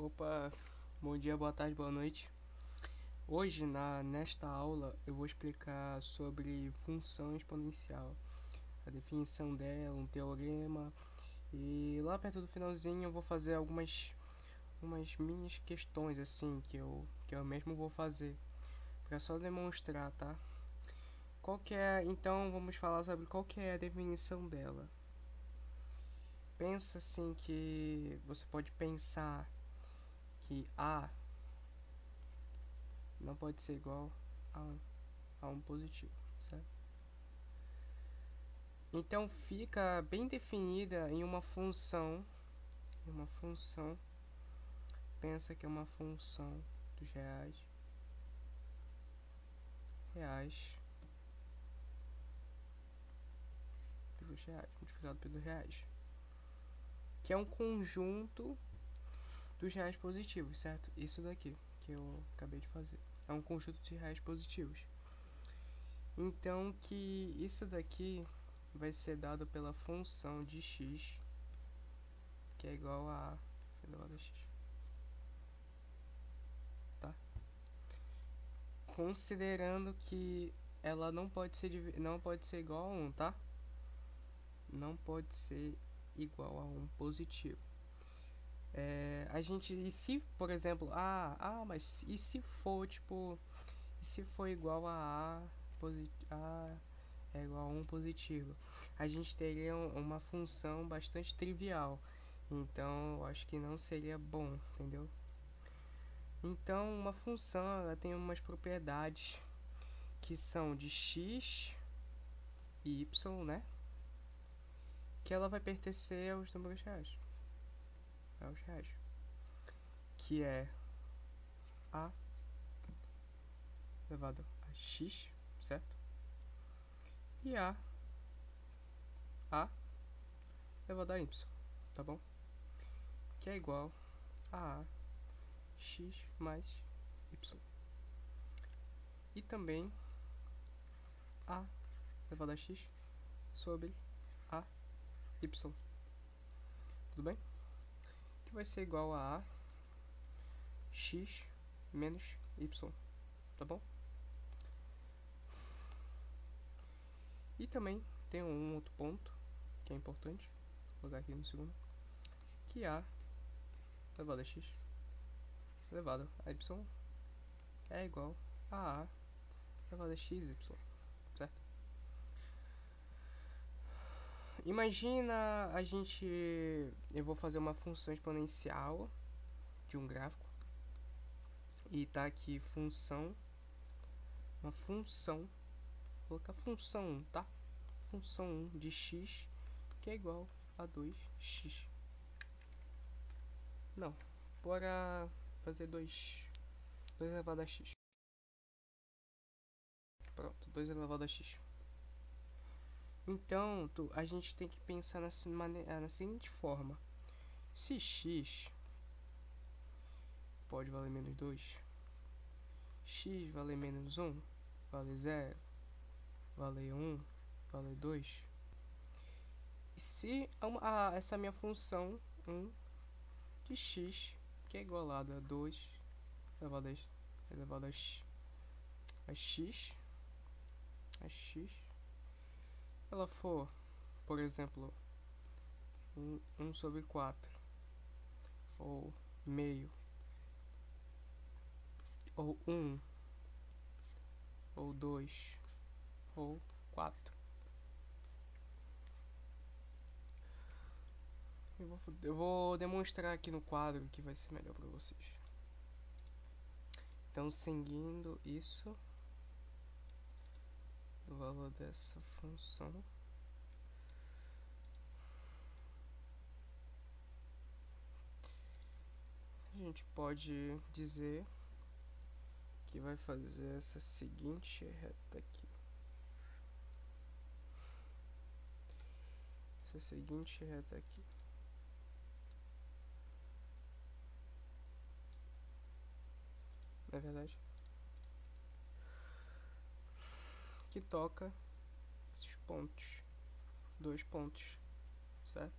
Opa, bom dia, boa tarde, boa noite. Hoje, nesta aula, eu vou explicar sobre função exponencial, a definição dela, um teorema, e lá perto do finalzinho eu vou fazer umas mini questões assim que eu mesmo vou fazer, para só demonstrar, tá? Então vamos falar sobre qual que é a definição dela. Pensa assim que você pode pensar que A não pode ser igual a um positivo, certo? Então fica bem definida em uma função, pensa que é uma função dos reais multiplicado pelos reais, que é um conjunto dos reais positivos, certo? Isso daqui que eu acabei de fazer é um conjunto de reais positivos. Então que isso daqui vai ser dado pela função de x, que é igual a elevado a x, tá? Considerando que ela não pode ser igual a 1, tá? Não pode ser igual a 1 positivo. E se, por exemplo, mas e se for, tipo, e se for igual a é igual a 1 positivo? A gente teria uma função bastante trivial. Então, eu acho que não seria bom, entendeu? Então, uma função, ela tem umas propriedades que são de x e y, né? Que ela vai pertencer aos números reais. Aos reais. Que é a elevado a x, certo? E a elevado a y, tá bom? Que é igual a x mais y. E também a elevado a x sobre a y. Tudo bem? Que vai ser igual a x menos y, tá bom? E também tem um outro ponto que é importante, vou colocar aqui no segundo, que a elevado a x elevado a y é igual a elevado a xy, certo? Imagina eu vou fazer uma função exponencial de um gráfico e tá aqui uma função, vou colocar função 1, tá? Função 1 de x que é igual a 2x. Não, bora fazer 2 elevado a x. Pronto, 2 elevado a x. Então, a gente tem que pensar na seguinte forma. Se x pode valer menos 2, x vale menos 1, vale 0, vale 1, vale 2. E se essa minha função 1 de x, que é igualada a 2 elevado a x, ela for, por exemplo, 1 sobre 4, ou meio, ou 1, ou 2, ou 4. Eu vou demonstrar aqui no quadro que vai ser melhor para vocês. Então, seguindo isso, o valor dessa função a gente pode dizer que vai fazer essa seguinte reta aqui. Na verdade, que toca esses pontos, 2 pontos, certo?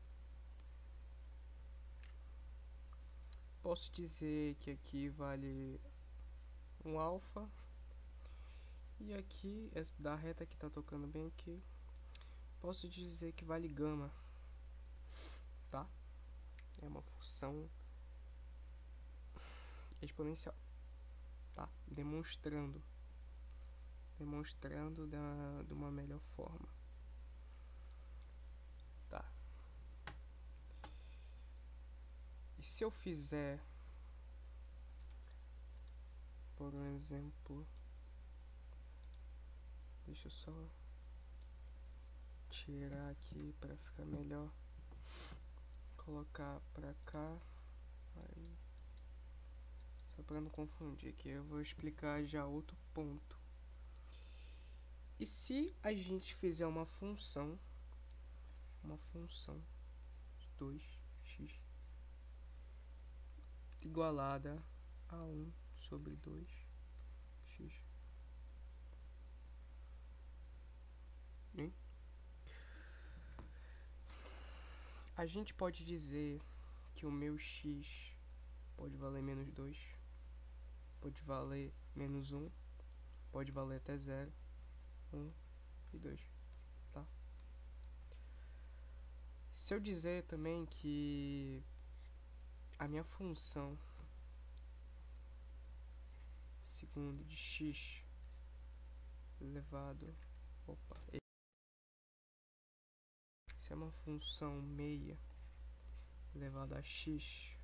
Posso dizer que aqui vale um alfa. E aqui, da reta que tá tocando bem aqui, posso dizer que vale gama, tá? É uma função exponencial, tá? Demonstrando de uma melhor forma, tá? E se eu fizer, por um exemplo, deixa eu só tirar aqui para ficar melhor, colocar pra cá, aí, só para não confundir aqui, eu vou explicar já outro ponto. E se a gente fizer uma função de 2x igualada a 1 sobre 2x, hein? A gente pode dizer que o meu x pode valer menos 2, pode valer menos 1, pode valer até 0, 1 e 2, tá? Se eu dizer também que a minha função segunda de x elevado, se é uma função meia elevada a x,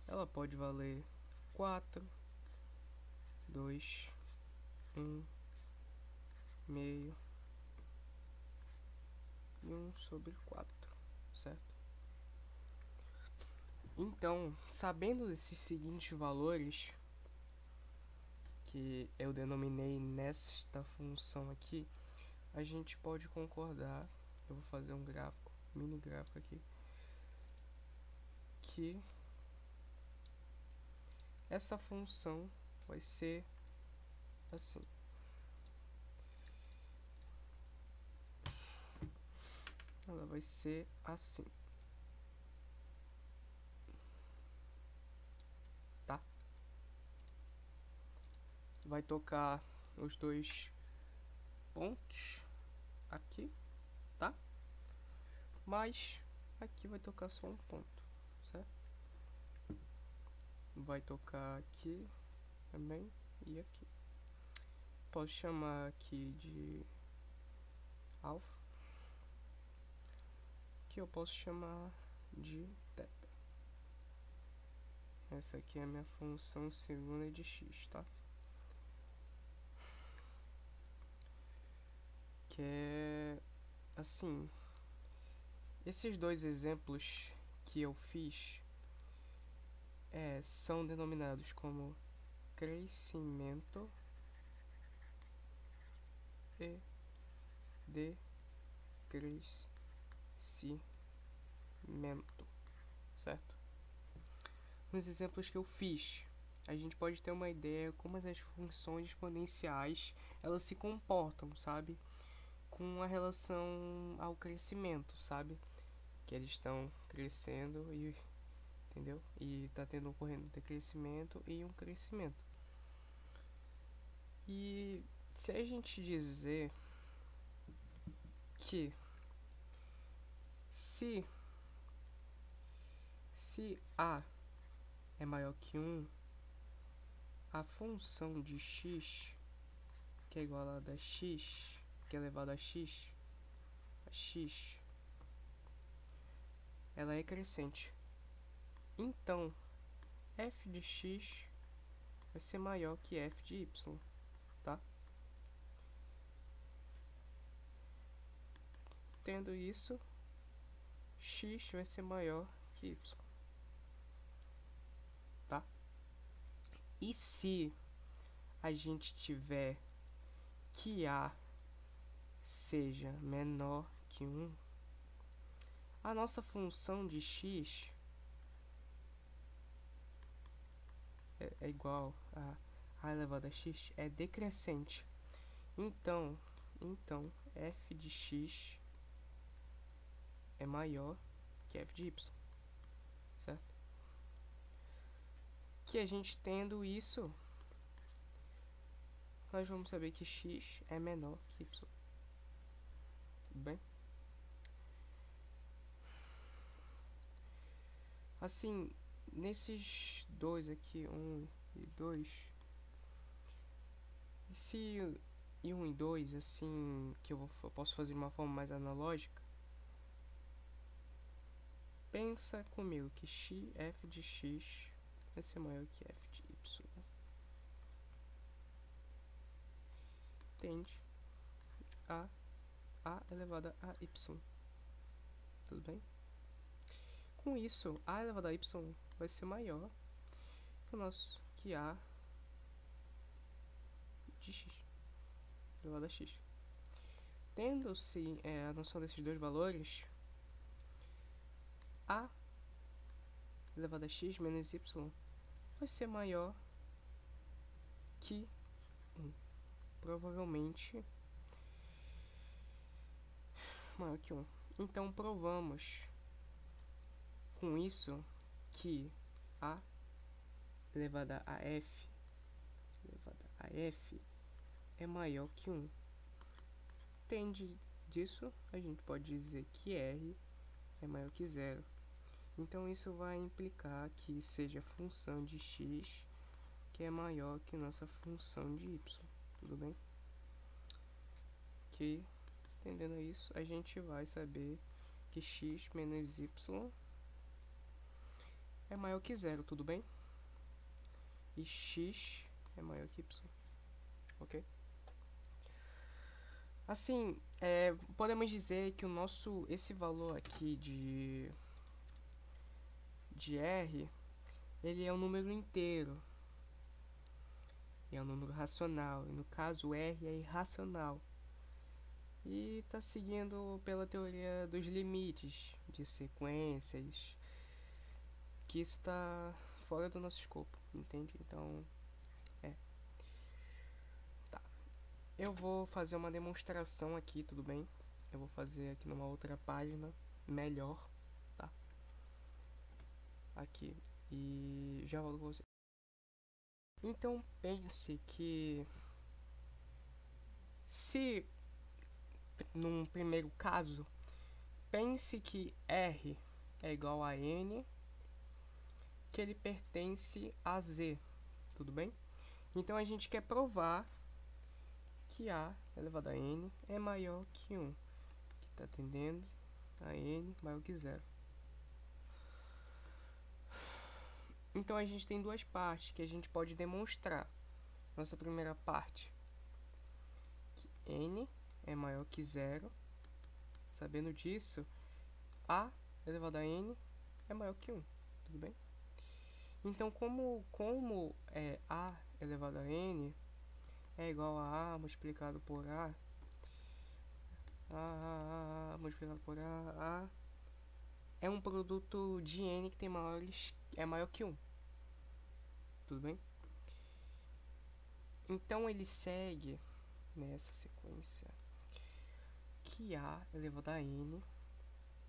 ela pode valer 4, 2, 1, meio e 1 sobre 4, certo? Então, sabendo desses seguintes valores que eu denominei nesta função aqui, a gente pode concordar, eu vou fazer um gráfico, mini gráfico aqui, que essa função vai ser assim. Ela vai ser assim, tá? Vai tocar os dois pontos aqui, tá? Mas aqui vai tocar só um ponto, certo? Vai tocar aqui também e aqui. Posso chamar aqui de alfa, que eu posso chamar de θ. Essa aqui é a minha função segunda de x, tá? Que é assim, esses dois exemplos que eu fiz são denominados como crescimento e decrescimento, certo? Nos exemplos que eu fiz, a gente pode ter uma ideia como as funções exponenciais elas se comportam, sabe? Com a relação ao crescimento, sabe? Que eles estão crescendo e, entendeu? E tá tendo ocorrendo um decrescimento e um crescimento. E se a gente dizer que se A é maior que 1, a função de x, que é igualada a x, que é elevado a x, ela é crescente. Então, f de x vai ser maior que f de y, tá? Tendo isso, x vai ser maior que y, tá? E se a gente tiver que A seja menor que 1, a nossa função de x é igual a elevado a x, é decrescente. Então f de x é maior que f de y, certo? que a gente tendo isso, nós vamos saber que x é menor que y. Tudo bem? Assim, nesses dois aqui, 1 e 2, se e 1 e 2, assim, que eu posso fazer de uma forma mais analógica, pensa comigo que f de x vai ser maior que f de y. Tende a elevado a y. Tudo bem? Com isso, a elevado a y vai ser maior que o nosso que a de x elevado a x. Tendo-se a noção desses dois valores, a elevado a x menos y vai ser maior que 1. Provavelmente maior que 1. Então provamos com isso que a elevada a f é maior que 1. Tende disso, a gente pode dizer que r é maior que 0. Então isso vai implicar que seja a função de x que é maior que nossa função de y. Tudo bem? Que, entendendo isso, a gente vai saber que x menos y é maior que 0, tudo bem? E x é maior que y, ok? Assim, podemos dizer que esse valor aqui de r, ele é um número inteiro, é um número racional, e no caso r é irracional. E está seguindo pela teoria dos limites de sequências, que isso está fora do nosso escopo, entende? Então, tá. Eu vou fazer uma demonstração aqui, tudo bem? Eu vou fazer aqui numa outra página, melhor, tá? Aqui, e já volto com você. Então, pense que se, num primeiro caso, pense que R é igual a N, que ele pertence a Z, tudo bem? Então a gente quer provar que A elevado a N é maior que 1, que está tendendo a N maior que 0. Então a gente tem duas partes que a gente pode demonstrar. Nossa primeira parte, que N é maior que 0. Sabendo disso, A elevado a N é maior que 1, tudo bem? Então, como A elevado a N é igual a multiplicado por A multiplicado por A é um produto de N que tem é maior que 1, tudo bem? Então, ele segue nessa sequência que A elevado a N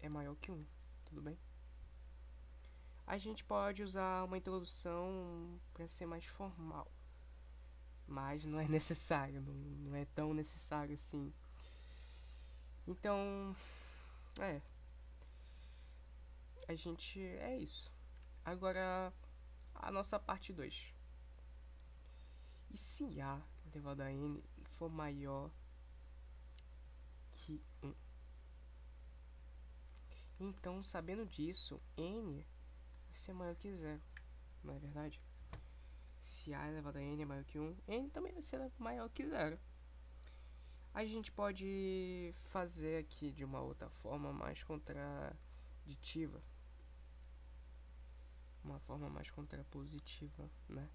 é maior que 1, tudo bem? A gente pode usar uma introdução para ser mais formal, mas não é necessário, não é tão necessário assim. Então, a gente é isso. Agora, a nossa parte 2. E se A elevado a N for maior que 1? Então, sabendo disso, N vai ser maior que 0, não é verdade? Se A elevado a N é maior que 1, N também vai ser maior que 0. A gente pode fazer aqui de uma outra forma mais contraditiva. Uma forma mais contrapositiva, né?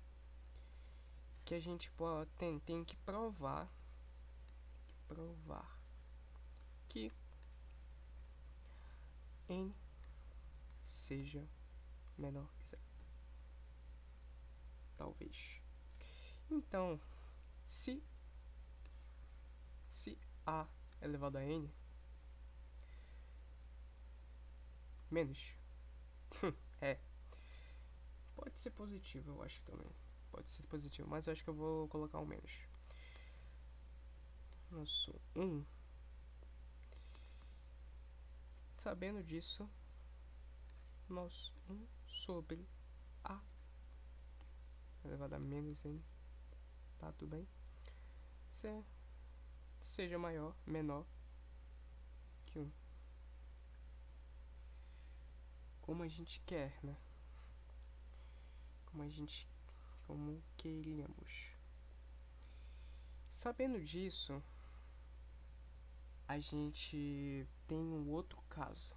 Que a gente tem que provar que N seja menor que 0. Talvez. Então, se A elevado a N menos pode pode ser positivo, eu acho também. Pode ser positivo, mas eu acho que eu vou colocar um menos. Nosso 1. Sabendo disso, nosso 1 sobre A elevado a menos N. Tá, tudo bem? Seja menor que 1. Como a gente quer, né? Como queríamos. Sabendo disso, a gente tem um outro caso.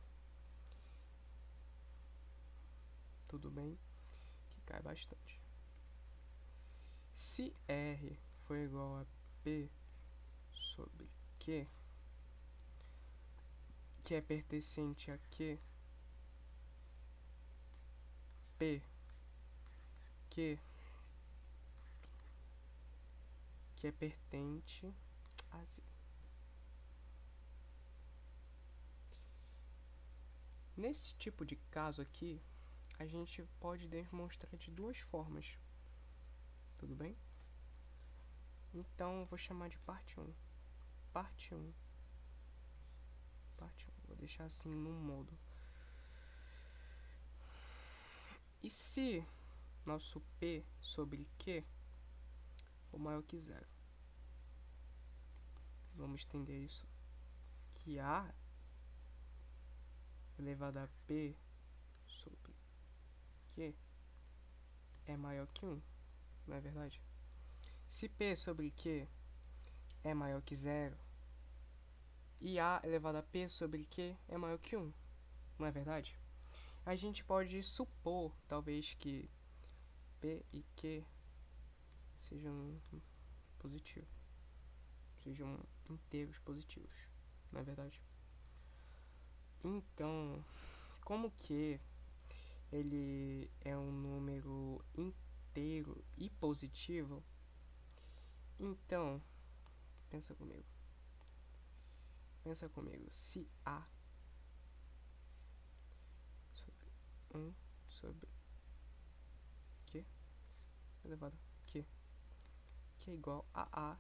Tudo bem? Que cai bastante. Se R for igual a P sobre Q, que é pertencente a Q, P, Q, que é pertence a Z. Nesse tipo de caso aqui, a gente pode demonstrar de duas formas. Tudo bem? Então, eu vou chamar de parte 1. Parte 1. Parte 1. Vou deixar assim no modo. E se nosso P sobre Q for maior que 0? Vamos estender isso. Que A elevado a P sobre Q é maior que 1. Não é verdade? Se P sobre Q é maior que 0, e A elevado a P sobre Q é maior que 1. Não é verdade? A gente pode supor, talvez, que P e Q sejam positivos. Sejam inteiros positivos. Não é verdade? Então, como que ele é um número inteiro e positivo, então, pensa comigo. Se A sobre 1 sobre Q elevado a Q, que é igual a A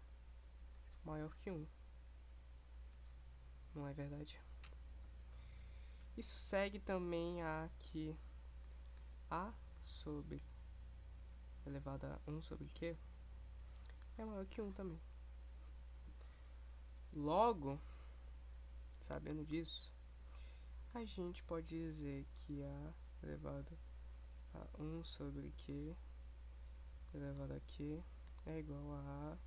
maior que 1. Não é verdade? Isso segue também a que A sobre elevado a 1 sobre Q é maior que 1 também. Logo, sabendo disso, a gente pode dizer que A elevado a 1 sobre Q elevado a Q é igual a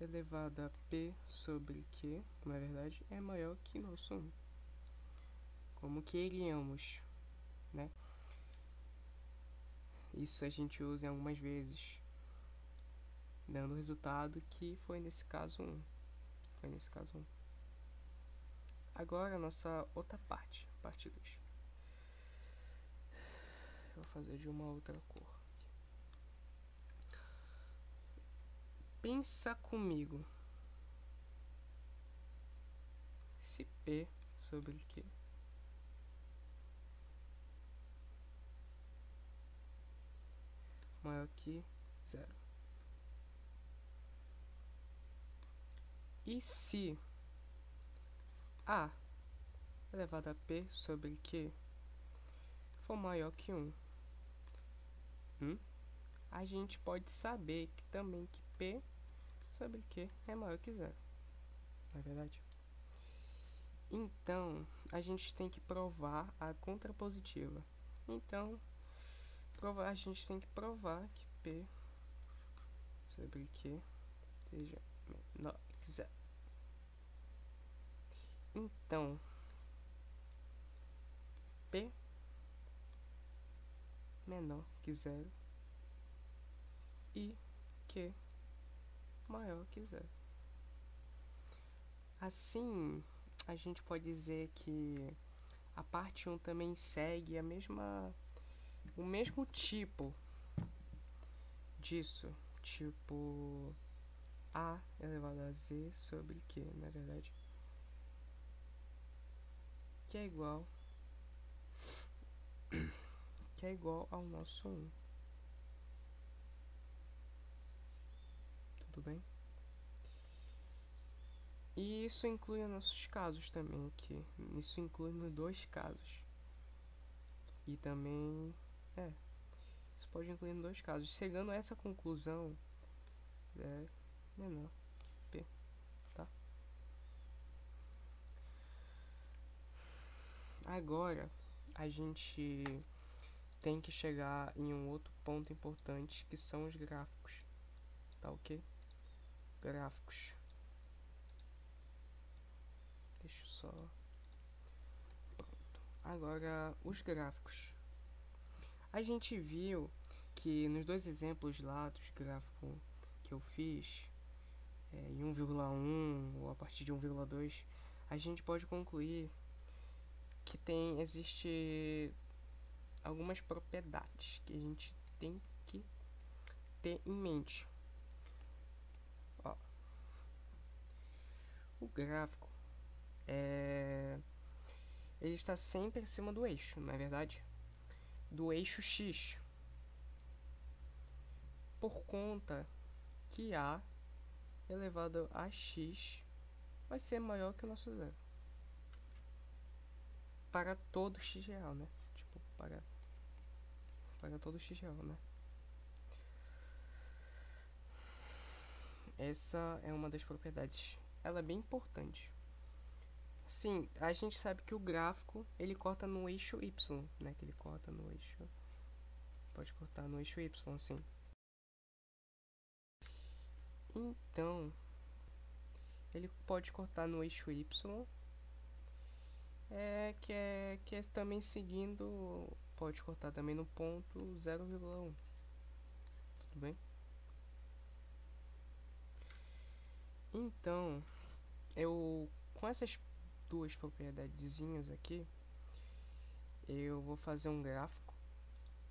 elevado a P sobre Q, na verdade, é maior que nosso 1. Como queríamos, né? Isso a gente usa em algumas vezes, dando o resultado que foi nesse caso 1. Agora a nossa outra parte 2. Eu vou fazer de uma outra cor. Pensa comigo. Se P sobre Q maior que 0. E se A elevado a P sobre Q for maior que 1, a gente pode saber que também que P sobre Q é maior que 0. Não é verdade? Então, a gente tem que provar a contrapositiva. Então, a gente tem que provar que P sobre Q seja menor que 0. Então, P menor que 0 e Q maior que 0. Assim, a gente pode dizer que a parte 1 também segue o mesmo tipo disso, tipo A elevado a Z sobre Q, na verdade, que é igual que é igual ao nosso 1. Tudo bem? E isso inclui os nossos casos também aqui. Isso inclui nos dois casos. E também... isso pode incluir em dois casos. Chegando a essa conclusão, é menor que P, tá? Agora, a gente tem que chegar em um outro ponto importante, que são os gráficos. Tá ok? Gráficos. Deixa eu só... Pronto. Agora, os gráficos. A gente viu que nos dois exemplos lá dos gráficos que eu fiz, em 1,1 ou a partir de 1,2, a gente pode concluir que existe algumas propriedades que a gente tem que ter em mente. Ó, o gráfico ele está sempre acima do eixo, não é verdade? Do eixo X, por conta que A elevado a X vai ser maior que o nosso zero para todo X real, né? Tipo, para todo X real, né? Essa é uma das propriedades. Ela é bem importante. Sim, a gente sabe que o gráfico ele corta no eixo Y, né? Que ele corta no eixo. Pode cortar no eixo Y, sim. Então, ele pode cortar no eixo Y, que é também seguindo. Pode cortar também no ponto 0,1. Tudo bem? Então, com essas duas propriedadezinhas aqui, eu vou fazer um gráfico,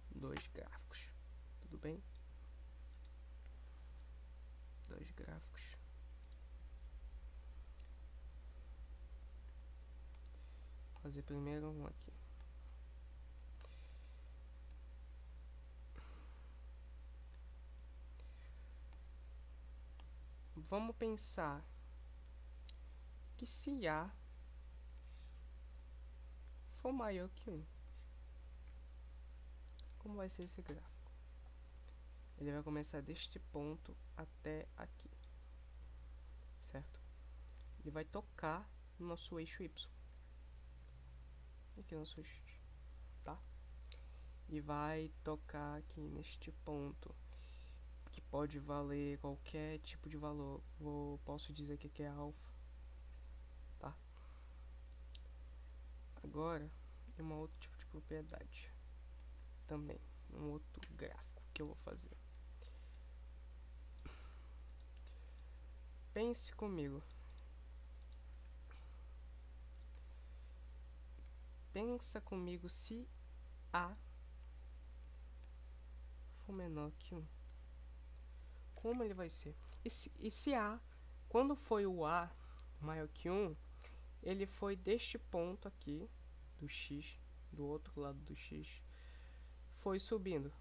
dois gráficos, tudo bem? Dois gráficos. Vou fazer primeiro um aqui. Vamos pensar que se A for maior que 1, como vai ser esse gráfico? Ele vai começar deste ponto até aqui, certo? Ele vai tocar no nosso eixo Y. Aqui é o nosso eixo, tá? E vai tocar aqui neste ponto, que pode valer qualquer tipo de valor. Posso dizer que aqui é alfa, tá? Agora, é um outro tipo de propriedade também, um outro gráfico que eu vou fazer. Pense comigo. Pensa comigo se A for menor que 1. Como ele vai ser? E se A, quando foi o A maior que 1, ele foi deste ponto aqui, do X, do outro lado do X, foi subindo.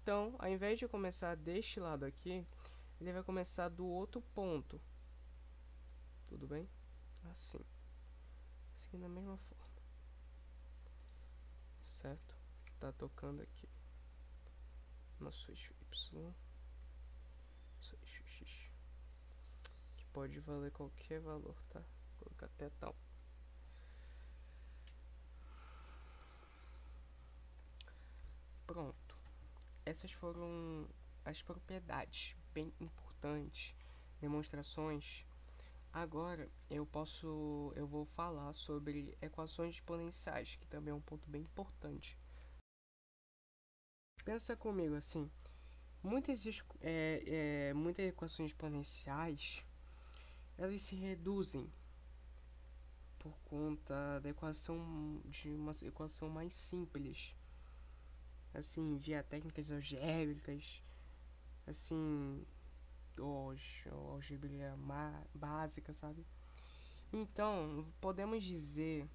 Então, ao invés de começar deste lado aqui, ele vai começar do outro ponto. Tudo bem? Assim. Assim da mesma forma. Certo? Tá tocando aqui. Nosso eixo Y. Nosso eixo X. Que pode valer qualquer valor, tá? Vou colocar até tal. Pronto. Essas foram as propriedades bem importantes, demonstrações. Agora eu vou falar sobre equações exponenciais, que também é um ponto bem importante. Pensa comigo assim, muitas equações exponenciais, elas se reduzem por conta de uma equação mais simples, assim, via técnicas algébricas, assim, álgebra básica, sabe? Então, podemos dizer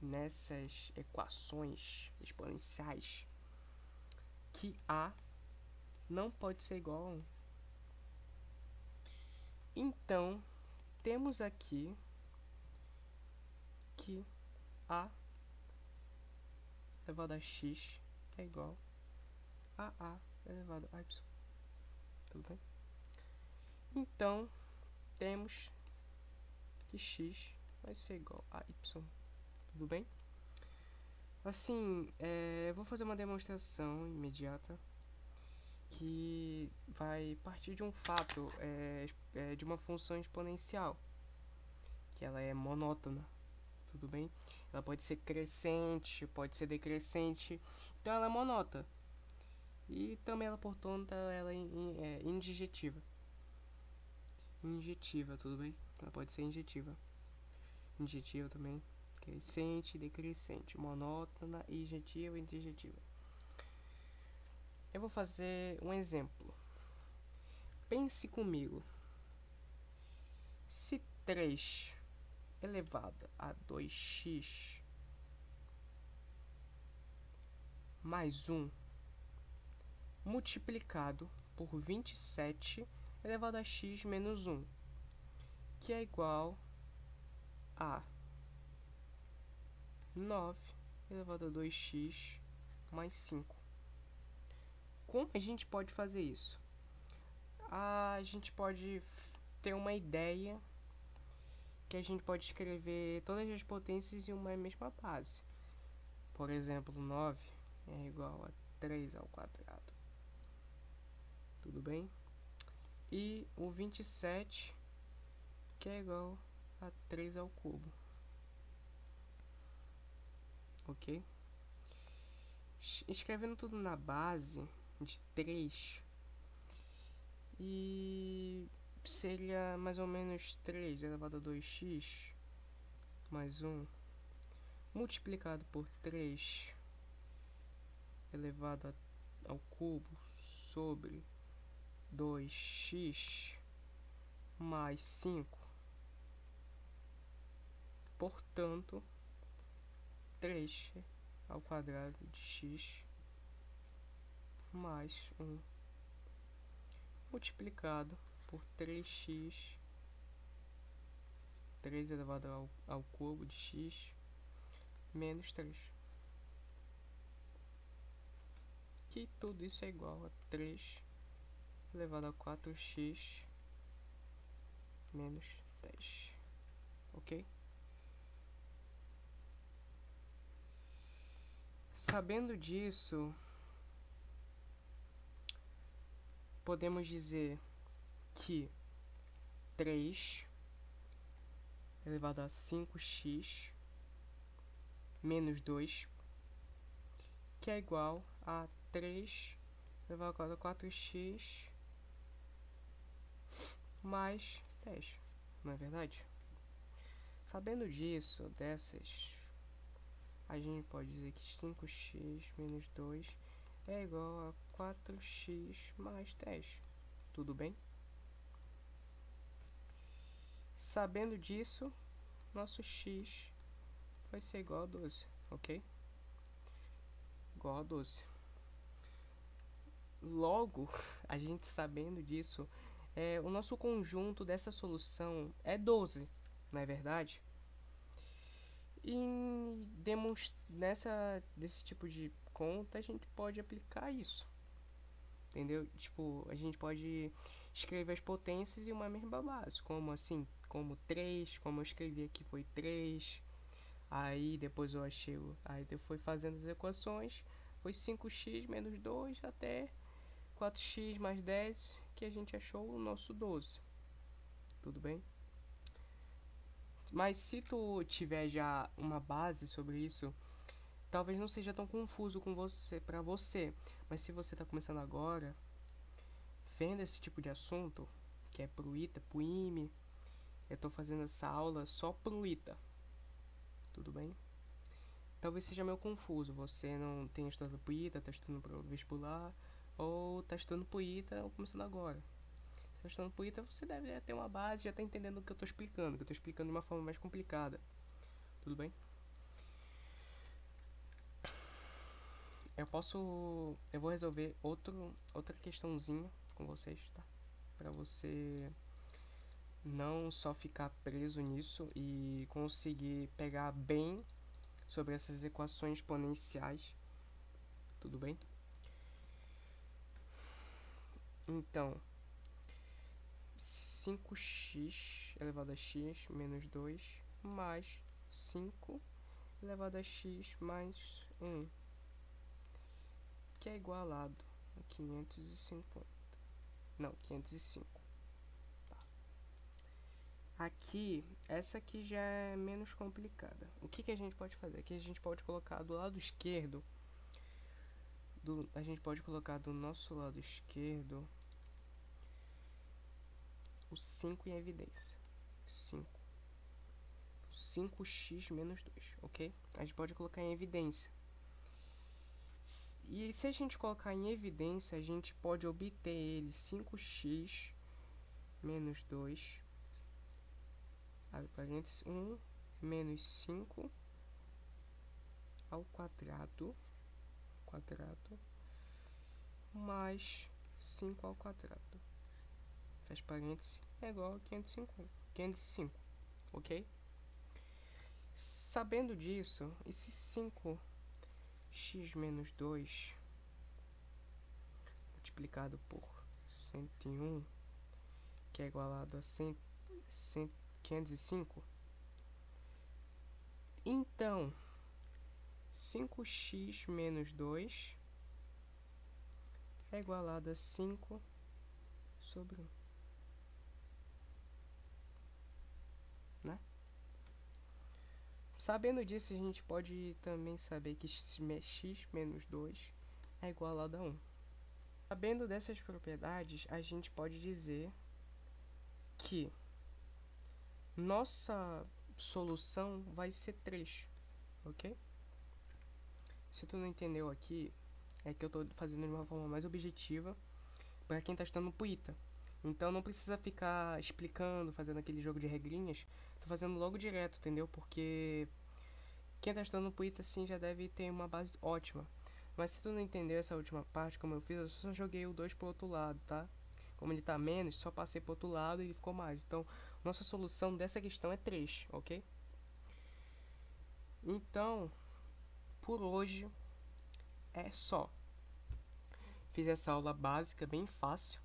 nessas equações exponenciais que A não pode ser igual a 1. Então, temos aqui que A elevado a x é igual a A elevado a y. Tudo bem? Então, temos que x vai ser igual a y. Tudo bem? Assim, eu vou fazer uma demonstração imediata que vai partir de um fato, de uma função exponencial, que ela é monótona. Tudo bem? Ela pode ser crescente, pode ser decrescente, então ela é monótona. E também ela, portanto, ela é injetiva. Injetiva, tudo bem? Ela pode ser injetiva. Injetiva também. Crescente, decrescente. Monótona, injetiva e indigetiva. Eu vou fazer um exemplo. Pense comigo. Se 3 elevado a 2x mais 1 multiplicado por 27 elevado a x menos 1, que é igual a 9 elevado a 2x mais 5. Como a gente pode fazer isso? A gente pode ter uma ideia que a gente pode escrever todas as potências em uma mesma base. Por exemplo, 9 é igual a 3 ao quadrado. Tudo bem? E o 27, que é igual a 3 ao cubo. Ok? Escrevendo tudo na base de 3, e seria mais ou menos 3 elevado a 2x mais 1 multiplicado por 3 elevado ao cubo sobre 2x mais 5. Portanto, 3 ao quadrado de x mais 1 multiplicado por 3x, 3 elevado ao cubo de x menos 3. Que tudo isso é igual a 3 elevado a 4x menos 10. Ok? Sabendo disso, podemos dizer que 3 elevado a 5x menos 2, que é igual a 3 elevado a 4x mais 10. Não é verdade? Sabendo disso, a gente pode dizer que 5x menos 2 é igual a 4x mais 10. Tudo bem? Sabendo disso, nosso x vai ser igual a 12, ok? Igual a 12. Logo, a gente sabendo disso, o nosso conjunto dessa solução é 12, não é verdade? E desse tipo de conta, a gente pode aplicar isso, entendeu? Tipo, a gente pode escrever as potências em uma mesma base, como assim, como 3, como eu escrevi aqui foi 3, aí depois eu achei, aí eu fui fazendo as equações, foi 5x menos 2 até 4x mais 10, que a gente achou o nosso 12, tudo bem? Mas se tu tiver já uma base sobre isso, talvez não seja tão confuso com pra você. Mas se você tá começando agora, vendo esse tipo de assunto, que é pro ITA, pro IME, eu tô fazendo essa aula só pro ITA. Tudo bem? Talvez seja meio confuso. Você não tenha estudado pro ITA, tá estudando pro vestibular, ou tá estudando pro ITA ou começando agora. Se tá estudando pro ITA, você deve ter uma base, já tá entendendo o que eu tô explicando, que eu tô explicando de uma forma mais complicada. Tudo bem? eu vou resolver outra questãozinha com vocês, tá? Pra você não só ficar preso nisso e conseguir pegar bem sobre essas equações exponenciais, tudo bem? Então, 5x elevado a x menos 2 mais 5 elevado a x mais 1, que é igualado a 550. Não, 505. Tá. Aqui, essa aqui já é menos complicada. O que a gente pode fazer? Aqui a gente pode colocar do lado esquerdo, a gente pode colocar do nosso lado esquerdo o 5 em evidência. 5x menos 2, ok? A gente pode colocar em evidência. E se a gente colocar em evidência, a gente pode obter ele 5x menos 2, abre parênteses, 1 menos 5 ao quadrado, mais 5 ao quadrado, fecha parênteses, é igual a 505, ok? Sabendo disso, esse 5x menos 2 multiplicado por 101, que é igualado a 505, então 5x menos 2 é igualado a 5 sobre 1, né? Sabendo disso, a gente pode também saber que x menos 2 é igualado a 1. Sabendo dessas propriedades, a gente pode dizer que nossa solução vai ser 3, ok? Se tu não entendeu aqui, é que eu tô fazendo de uma forma mais objetiva para quem tá estudando pro ITA. Então não precisa ficar explicando, fazendo aquele jogo de regrinhas. Tô fazendo logo direto, entendeu? Porque quem tá estudando pro ITA assim já deve ter uma base ótima. Mas se tu não entendeu essa última parte, como eu fiz, eu só joguei o 2 pro outro lado, tá? Como ele tá menos, só passei pro outro lado e ele ficou mais. Então, nossa solução dessa questão é 3, ok? Então, por hoje é só. Fiz essa aula básica, bem fácil,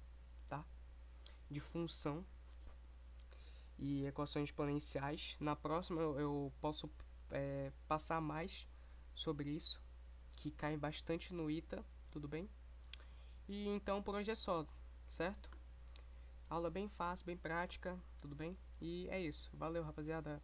tá? De função e equações exponenciais. Na próxima eu posso passar mais sobre isso, que cai bastante no ITA, tudo bem? E então por hoje é só, certo? Aula bem fácil, bem prática, tudo bem? E é isso. Valeu, rapaziada.